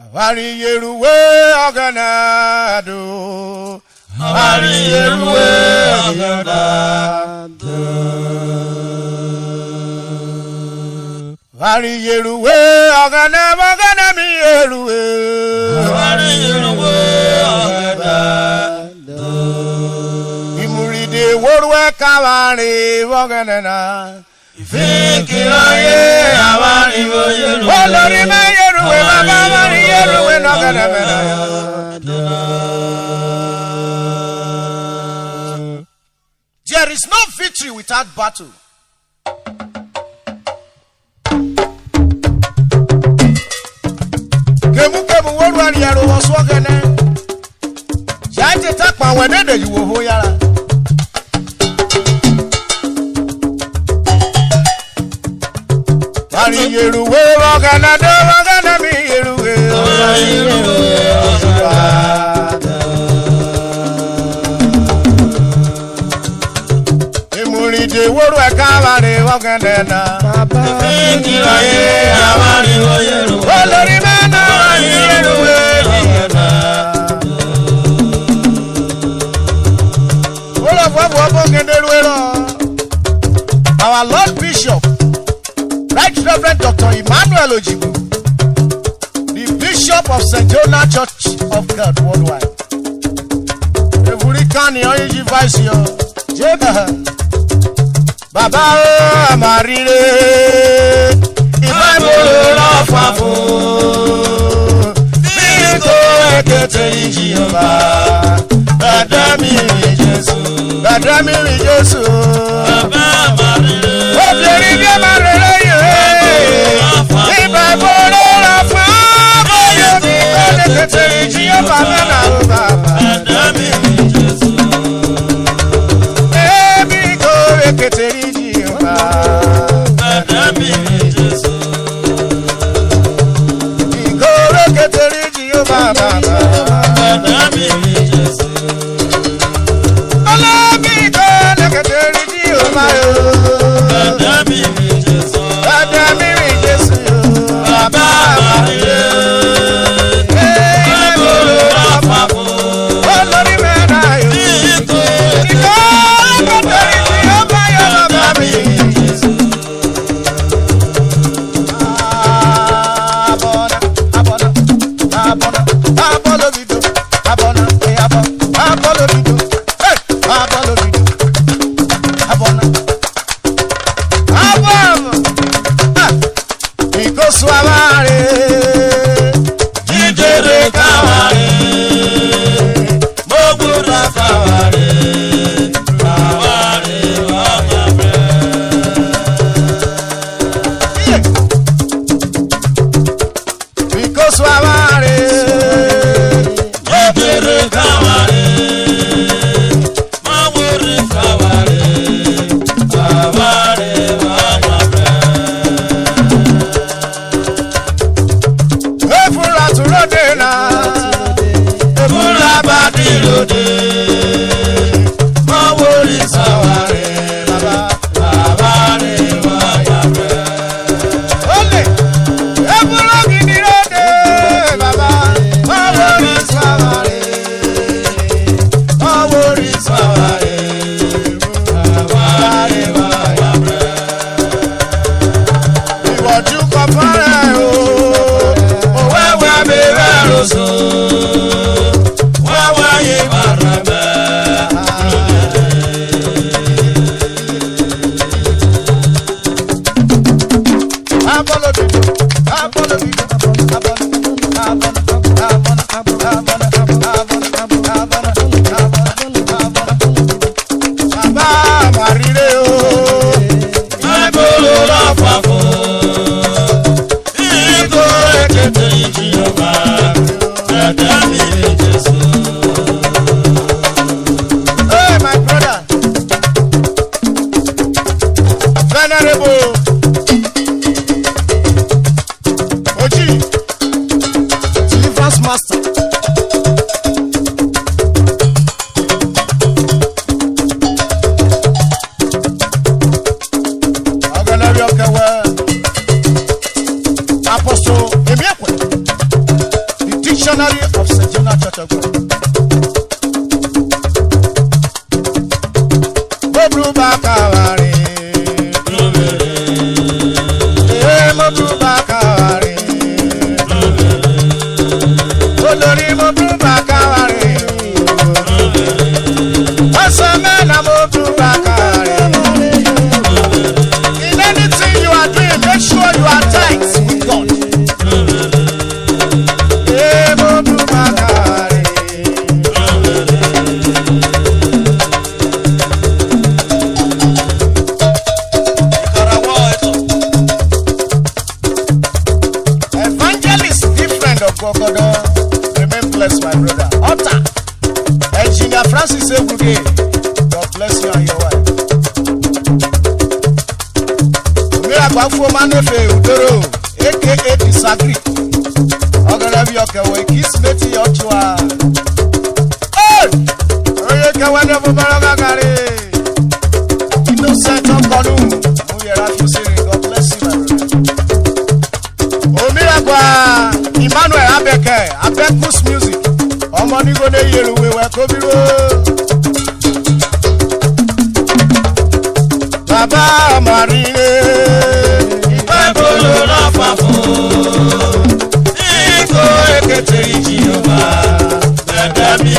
Vari Urhobo Oghene. Vari Urhobo Oghene. Vari Urhobo Oghene Oghene mi Urhobo. Vari Urhobo Oghene. Imuride worwe kawari Oghene na. Fikiraye awari Urhobo. Olori me Urhobo baba Vari Urhobo Oghene mena. There is no victory without battle. Kemu worwa ni Urhobo Oghene. Jaje takwa wenede yuwo ho yara. Vari Urhobo Oghene do Oghene mi Urhobo. Vari Urhobo Oghene. Imuride worwe kawari Oghene na. Fikiraye awari Urhobo. Olori mena Vari Urhobo Oghene. Our Lord Bishop, Right Reverend Dr. Emmanuel Ojibu, the Bishop of St. Jonah Church of God worldwide. Everikani Oyeji Vice yo, Jeba, Baba Amarire, Ibaibolo Rafafu, Biko Ekete Ijiyoba, Badami Jesu, Badami Jesu, Baba Amarire, Obleri Amarire, Ibaibolo Rafafu, Biko Ekete Ijiyoba, Badami Jesu, Biko Ekete Ijiyoba, Badami Jesu, Biko Ekete Ijiyoba, Badami Jesu. missionary of St. Jonah Church of God. Mobru bakawari, mobru bakawari, olori mobru bakawari, osamena mobru bakawari. In anything you are doing, make sure you are tight with God. Mobru bakawari. Remain blessed, my brother. Otta, Engineer Francis Oghene, God bless you and your wife. Umira Bafo Manefe Udoro, aka Disagree. Ogana bi okewo kiss meti yochwa. Hey! Oye kawana bumara gari. Innocent of Konu. Muyera Fusiri, God bless you, my brother. Umira Kwa Emmanuel Abeke, Abekus Music. Omoni go ne yeru we we kobiro. Baba Marine, Ibabolo na fafu. Iko ekete Jehova, Baba mi